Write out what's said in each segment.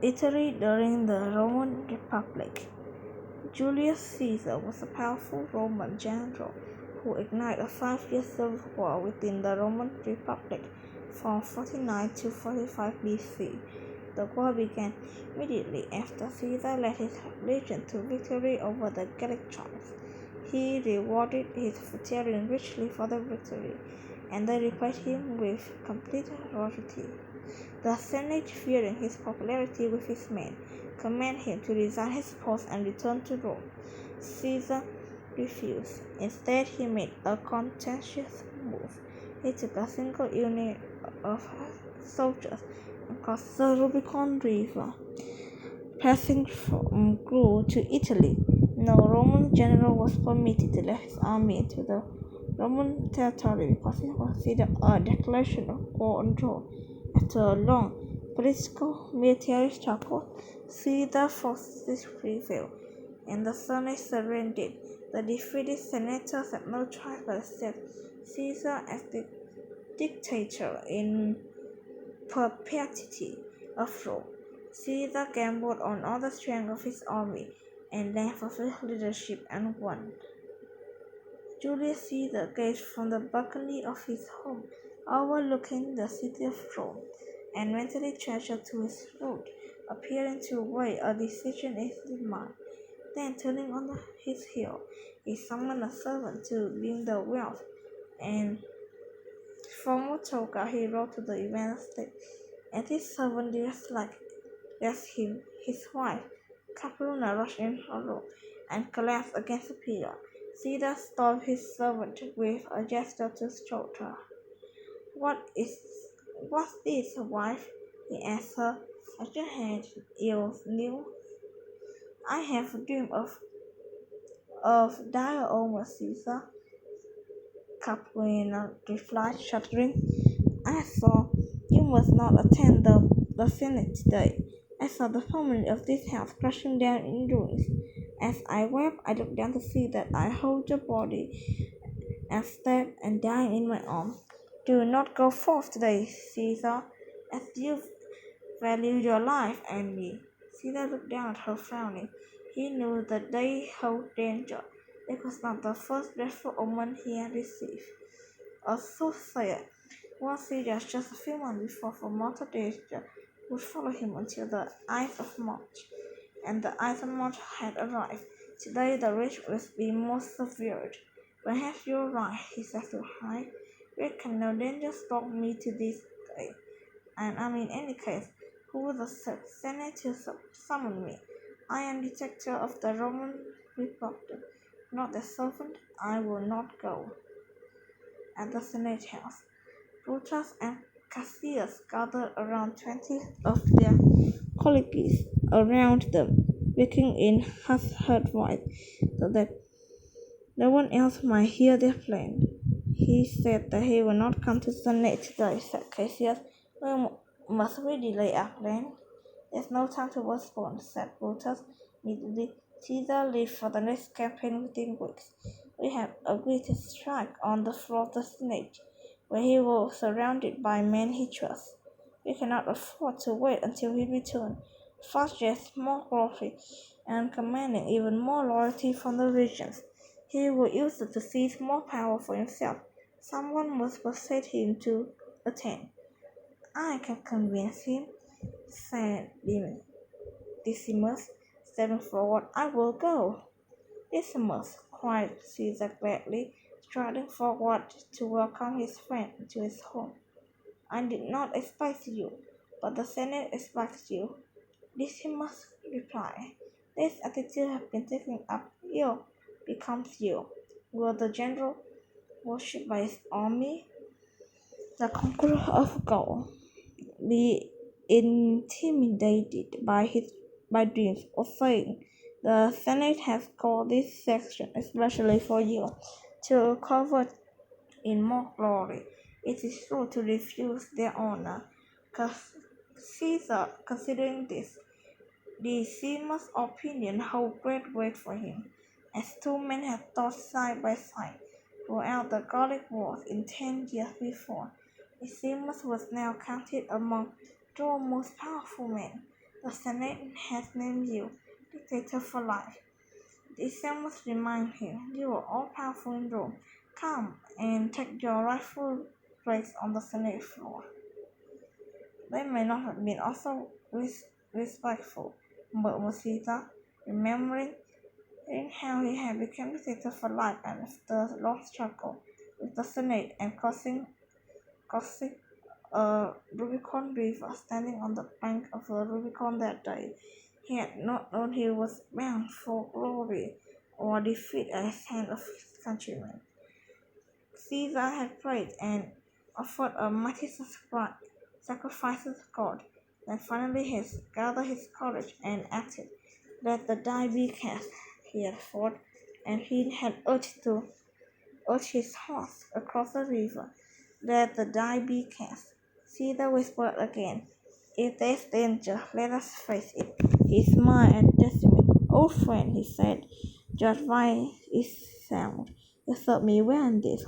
Italy during the Roman Republic. Julius Caesar was a powerful Roman general who ignited a 5-year civil war within the Roman Republic from 49 to 45 BC. The war began immediately after Caesar led his legion to victory over the Gallic tribes. He rewarded his veterans richly for the victory, and they repaid him with complete royalty. The Senate, fearing his popularity with his men, commanded him to resign his post and return to Rome. Caesar refused. Instead, he made a contentious move. He took a single unit of soldiers and crossed the Rubicon River, passing from Gaul to Italy. No Roman general was permitted to lead his army into the Roman territory because it was considered a declaration of war on Rome. After a long political military struggle, Caesar's forces prevailed, and the Senate surrendered. The defeated senators had no choice but to accept Caesar as the dictator in perpetuity of Rome. Caesar gambled on all the strength of his army and length of his leadership and won. Julius Caesar gazed from the balcony of his home overlooking the city of Rome, and mentally treasured to his road, appearing to weigh a decision in his mind. Then, turning on his heel, he summoned a servant to bring the wealth, and from Toga he rode to the event state. As his servant dressed him, his wife, Caprona, rushed in horror and collapsed against the pillar. Caesar stopped his servant with a gesture to stop her. What's this, wife? He asked her. As your hand ill new. I have dreamed of dire omens, Caesar, Caprina replied, shuddering. I saw you must not attend the Senate today. I saw the family of this house crashing down in ruins. As I wept, I looked down to see that I hold your body and stabbed and dying in my arms. Do not go forth today, Caesar, as you value your life and me. Caesar looked down at her, frowning. He knew that they held danger. It was not the first dreadful omen he had received. A soothsayer once said that just a few months before, for mortal danger would follow him until the Ides of March, and the Ides of March had arrived. Today the rage will be most severed. Perhaps you're right, he said to her. Reckon no danger stalked me to this day, and in any case, who will the Senate to summon me? I am dictator of the Roman Republic, not the servant. I will not go. At the Senate House, Brutus and Cassius gathered around 20 of their colleagues around them, speaking in hushed voice so that no one else might hear their plan. He said that he will not come to the Senate today, said Cassius. Must we delay our plan? There's no time to postpone, said Brutus. Immediately, Caesar leaves for the next campaign within weeks. We have agreed to strike on the floor of the Senate, where he will be surrounded by men he trusts. We cannot afford to wait until he returns. First, gets more glory and commanding even more loyalty from the regions. He will use it to seize more power for himself. Someone must persuade him to attend. I can convince him, said Decimus, stepping forward. I will go. Decimus, cried Caesar gladly, striding forward to welcome his friend to his home. I did not expect you, but the Senate expects you. Decimus replied. This attitude has been taken up. You becomes you. Will the general, worshipped by his army, the conqueror of Gaul, be intimidated by dreams or saying, the Senate has called this section especially for you to cover in more glory. It is true to refuse their honor. Caesar, considering this, Decimus' opinion hold great weight for him, as two men had fought side by side throughout the Gallic Wars in 10 years before. Decimus was now counted among Rome's most powerful men. The Senate has named you dictator for life. The Senate must remind him you are all powerful in Rome. Come and take your rightful place on the Senate floor. They may not have been also respectful, but Caesar, remembering how he had become dictator for life and after long struggle with the Senate and crossing a Rubicon River, standing on the bank of the Rubicon that day. He had not known he was bound for glory or defeat at the hand of his countrymen. Caesar had prayed and offered a mighty sacrifice to God. Then finally he gathered his courage and acted. Let the die be cast, he had fought, and he had urged his horse across the river. Let the die be cast. Caesar whispered again. If there's danger, let us face it. He smiled at Decimus. Old friend, he said, your advice is sound. You served me well in this.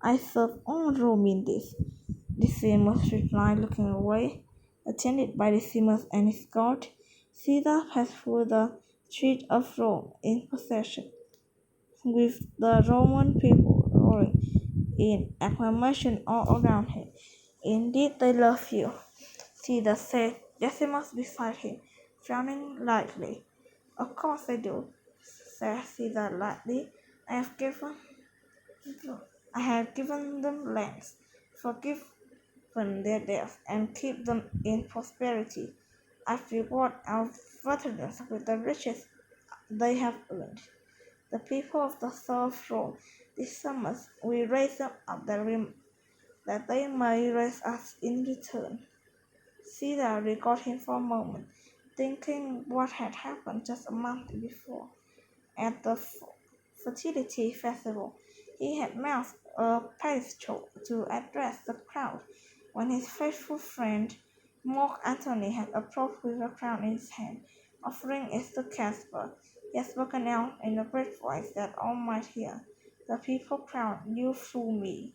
I serve all Rome in this. Decimus replied, looking away. Attended by Decimus and his guard, Caesar passed through the streets of Rome in procession, with the Roman people roaring in acclamation all around him. Indeed, they love you, Caesar said, Decimus beside him, frowning lightly. Of course they do, said Caesar lightly. I have given I have given them lands, forgiven their debts, and keep them in prosperity. I've rewarded our veterans with the riches they have earned. The people of the South Rome, this summer we raise them up that they may raise us in return. Caesar regarded him for a moment, thinking what had happened just a month before. At the fertility festival, he had mounted a pedestal to address the crowd when his faithful friend Mark Antony had approached with a crown in his hand, offering it to Caesar. He had spoken out in a great voice that all might hear. The people crowned you through me.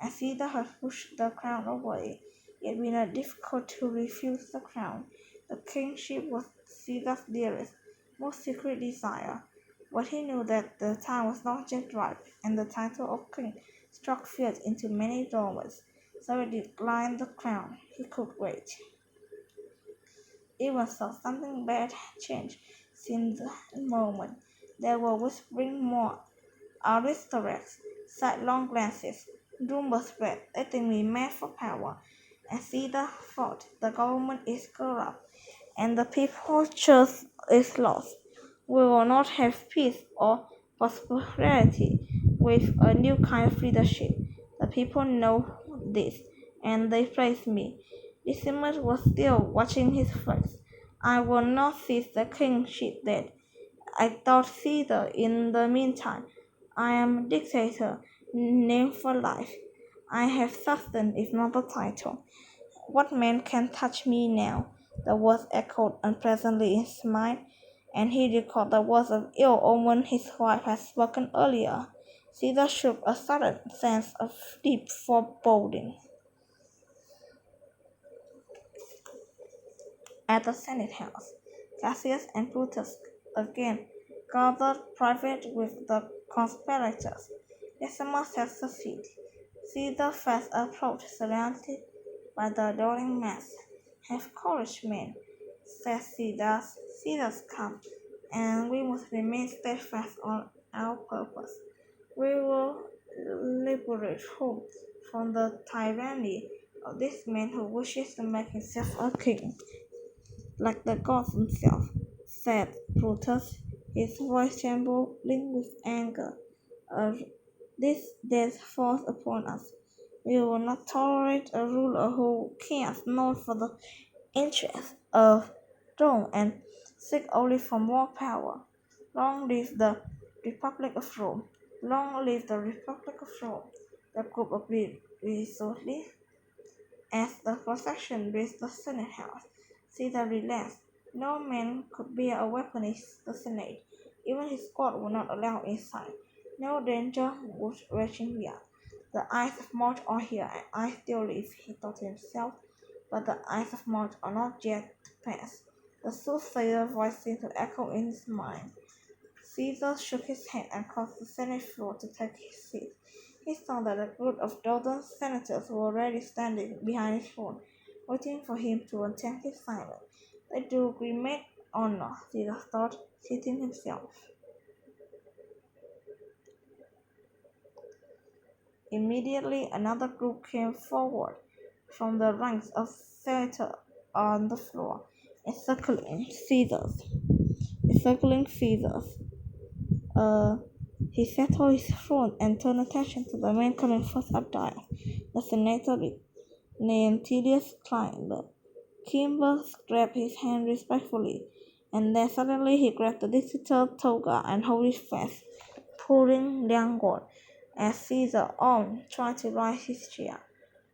And Caesar had pushed the crown away. It had been difficult to refuse the crown. The kingship was Caesar's dearest, most secret desire. But he knew that the time was not yet ripe, and the title of king struck fear into many Romans. So he declined the crown. He could wait. Even so, something bad had changed since that moment. There were whispering more aristocrats, sidelong glances, rumors spread, letting me mad for power. And Caesar thought the government is corrupt, and the people's trust is lost. We will not have peace or prosperity with a new kind of leadership. The people know this, and they praise me. Decimus was still watching his face. I will not seize the kingship then. I thought Caesar in the meantime. I am dictator, named for life. I have substance if not a title. What man can touch me now? The words echoed unpleasantly in his mind, and he recalled the words of ill omen his wife had spoken earlier. Caesar shook a sudden sense of deep foreboding. At the Senate House, Cassius and Brutus again gathered private with the conspirators. Decimus had succeeded. Caesar fast approached, surrounded by the adoring mass. Have courage, men, said Caesar. Caesar's come, and we must remain steadfast on our purpose. We will liberate Rome from the tyranny of this man who wishes to make himself a king like the gods themselves, said Brutus, his voice trembling with anger. This death falls upon us. We will not tolerate a ruler who cares not for the interests of Rome and seeks only for more power. Long live the Republic of Rome! Long live the Republic of Rome! The group agreed resolutely. As the procession reached the Senate house, Caesar relaxed. No man could bear a weapon in the Senate. Even his guard would not allow inside. No danger was raging here. The eyes of Mort are here, and I still live, he thought to himself. But the eyes of Mort are not yet past. The soothsayer voice seemed to echo in his mind. Caesar shook his head and crossed the Senate floor to take his seat. He saw that a group of dozen senators were already standing behind his throne, waiting for him to attend his silence. They do great honor, Caesar thought, seating himself. Immediately another group came forward from the ranks of senators on the floor, encircling Caesar's. Uh, he settled his throne and turned attention to the man coming first up the aisle, the senator named Tedious Climber. Kimber grabbed his hand respectfully, and then suddenly he grabbed the digital toga and held it fast, pulling downward as Caesar tried to rise his chair.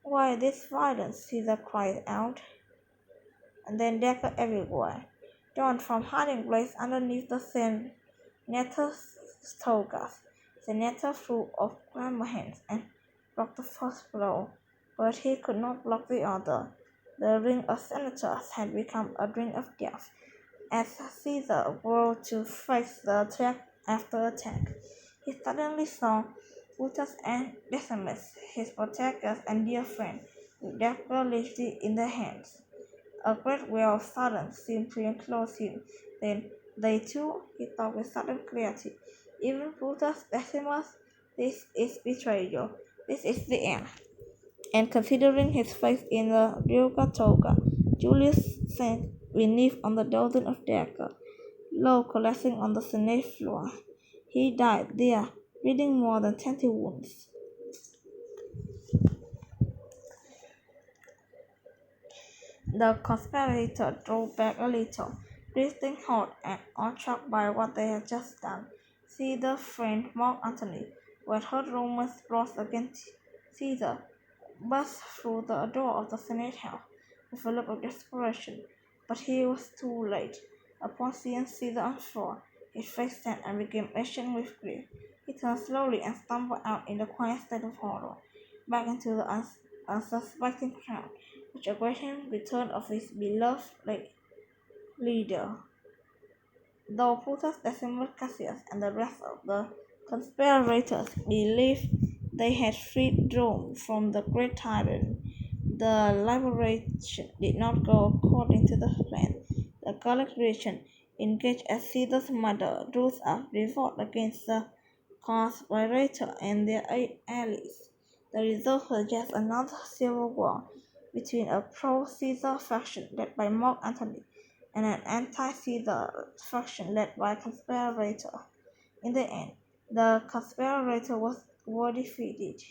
"Why this violence?" Caesar cried out, and then dagger everywhere, drawn from hiding place underneath the senator's togas. Senator threw off Clamor's hands and blocked the first blow, but he could not block the other. The ring of senators had become a ring of death, as Caesar whirled to face the attack after attack. He suddenly saw Brutus and Decimus, his protectors and dear friend, with daggers lifted in their hands. A great wall of silence seemed to enclose him. Then they too, he thought with sudden clarity. Even Brutus Decimus, this is betrayal. This is the end. And considering his face in the Ryuga toga, Julius sank beneath on the dozen of daggers, low collapsing on the Senate floor. He died there, bleeding more than 20 wounds. The conspirator drew back a little, breathing hard and awestruck by what they had just done. Caesar's friend Mark Antony, who had heard rumors brought against Caesar, burst through the door of the Senate House with a look of desperation, but he was too late. Upon seeing Caesar on the floor, his face set and became ashen with grief. He turned slowly and stumbled out in the quiet state of horror, back into the unsuspecting crowd, which awaited the return of his beloved leader. Though Plutus, Decimus, Cassius, and the rest of the conspirators believed they had freed Rome from the great tyrant, the liberation did not go according to the plan. The Gallic region, engaged as Caesar's mother, rose up revolt against the conspirators and their allies. The result was just another civil war between a pro-Caesar faction led by Mark Antony and an anti-Caesar faction led by conspirators. In the end, the conspirators were defeated,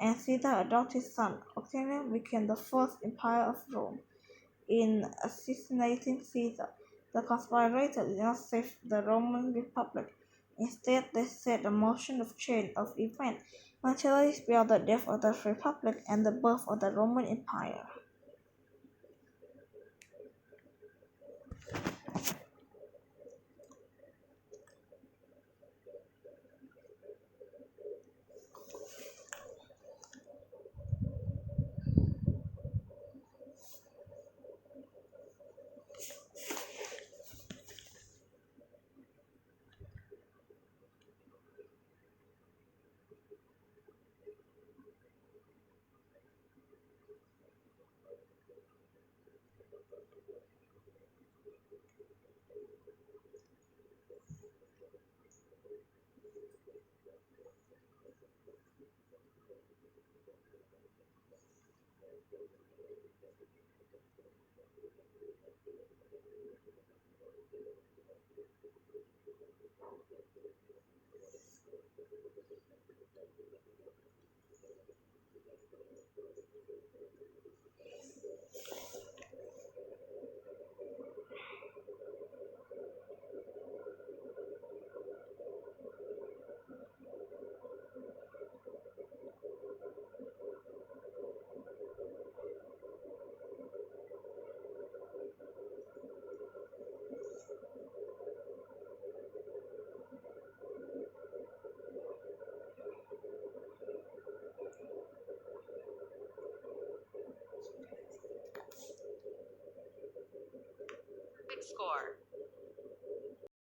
and Caesar's adopted son Octavian became the first emperor of Rome. In assassinating Caesar, the conspirators did not save the Roman Republic. Instead, they set a motion of chain of events until it spelled the death of the Republic and the birth of the Roman Empire. score.